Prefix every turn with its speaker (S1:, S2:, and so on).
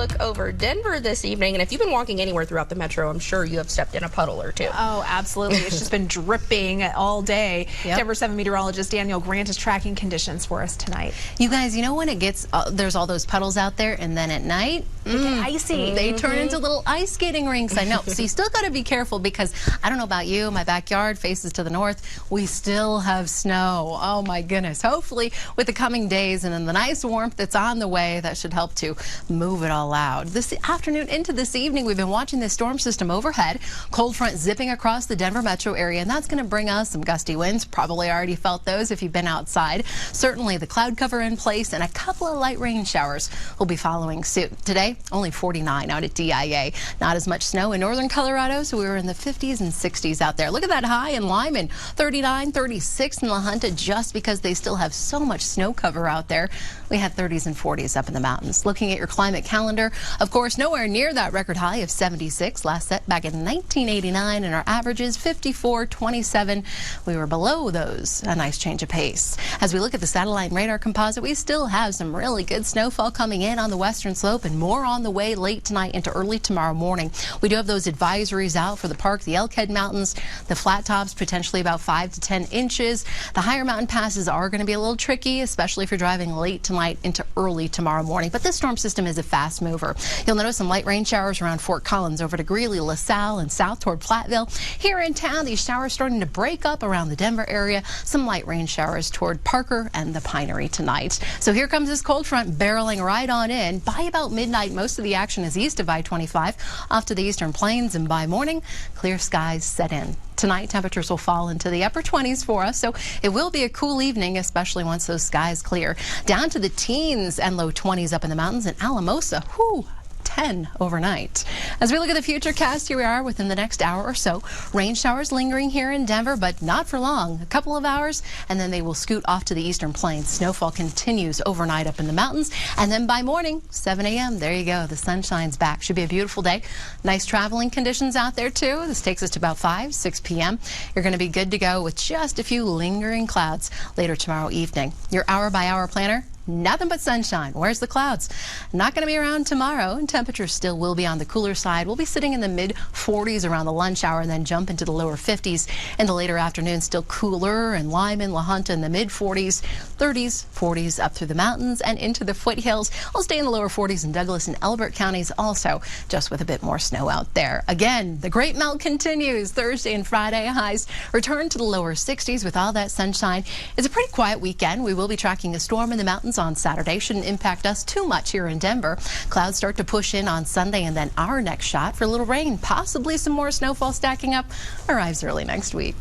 S1: look over Denver this evening, and if you've been walking anywhere throughout the metro, I'm sure you have stepped in a puddle or two.
S2: Oh, absolutely. It's just been dripping all day.
S3: Yep.
S2: Denver 7 meteorologist Daniel Grant is tracking conditions for us tonight.
S3: You guys, you know when it gets, there's all those puddles out there, and then at night,
S2: Icy.
S3: they turn into little ice skating rinks. I know. So you still got to be careful because I don't know about you, my backyard faces to the north. We still have snow. Oh my goodness. Hopefully with the coming days and then the nice warmth that's on the way, that should help to move it all out. This afternoon into this evening, we've been watching this storm system overhead. Cold front zipping across the Denver metro area, and that's going to bring us some gusty winds. Probably already felt those if you've been outside. Certainly the cloud cover in place, and a couple of light rain showers will be following suit. Today, only 49 out at DIA. Not as much snow in northern Colorado, so we were in the 50s and 60s out there. Look at that high in Lyman, 39, 36 in La Junta, just because they still have so much snow cover out there. We had 30s and 40s up in the mountains. Looking at your climate calendar, of course, nowhere near that record high of 76, last set back in 1989, and our average is 54, 27. We were below those. A nice change of pace. As we look at the satellite radar composite, we still have some really good snowfall coming in on the western slope and more on the way late tonight into early tomorrow morning. We do have those advisories out for the park, the Elkhead Mountains, the flat tops, potentially about 5 to 10 inches. The higher mountain passes are going to be a little tricky, especially if you're driving late tonight into early tomorrow morning. But this storm system is a fast mover. You'll notice some light rain showers around Fort Collins over to Greeley, LaSalle, and south toward Platteville. Here in town, these showers starting to break up around the Denver area. Some light rain showers toward Parker and the Pinery tonight. So here comes this cold front barreling right on in. By about midnight, most of the action is east of I-25 off to the eastern plains, and by morning, clear skies set in. Tonight, temperatures will fall into the upper 20s for us, so it will be a cool evening, especially once those skies clear. Down to the teens and low 20s up in the mountains, and Alamosa, 10 overnight. As we look at the future cast, here we are within the next hour or so. Rain showers lingering here in Denver, but not for long. A couple of hours, and then they will scoot off to the eastern plains. Snowfall continues overnight up in the mountains, and then by morning, 7 a.m., there you go. The sun shines back. Should be a beautiful day. Nice traveling conditions out there, too. This takes us to about 5, 6 p.m. You're going to be good to go with just a few lingering clouds later tomorrow evening. Your hour-by-hour planner, nothing but sunshine. Where's the clouds? Not going to be around tomorrow, and temperatures still will be on the cooler side. We'll be sitting in the mid-40s around the lunch hour and then jump into the lower 50s in the later afternoon. Still cooler in Lyman, La Junta in the mid-40s, 30s, 40s up through the mountains and into the foothills. I'll stay in the lower 40s in Douglas and Elbert counties also, just with a bit more snow out there. Again, the great melt continues. Thursday and Friday highs return to the lower 60s with all that sunshine. It's a pretty quiet weekend. We will be tracking a storm in the mountains on Saturday. Shouldn't impact us too much here in Denver. Clouds start to push in on Sunday, and then our next shot for a little rain, possibly some more snowfall stacking up, arrives early next week.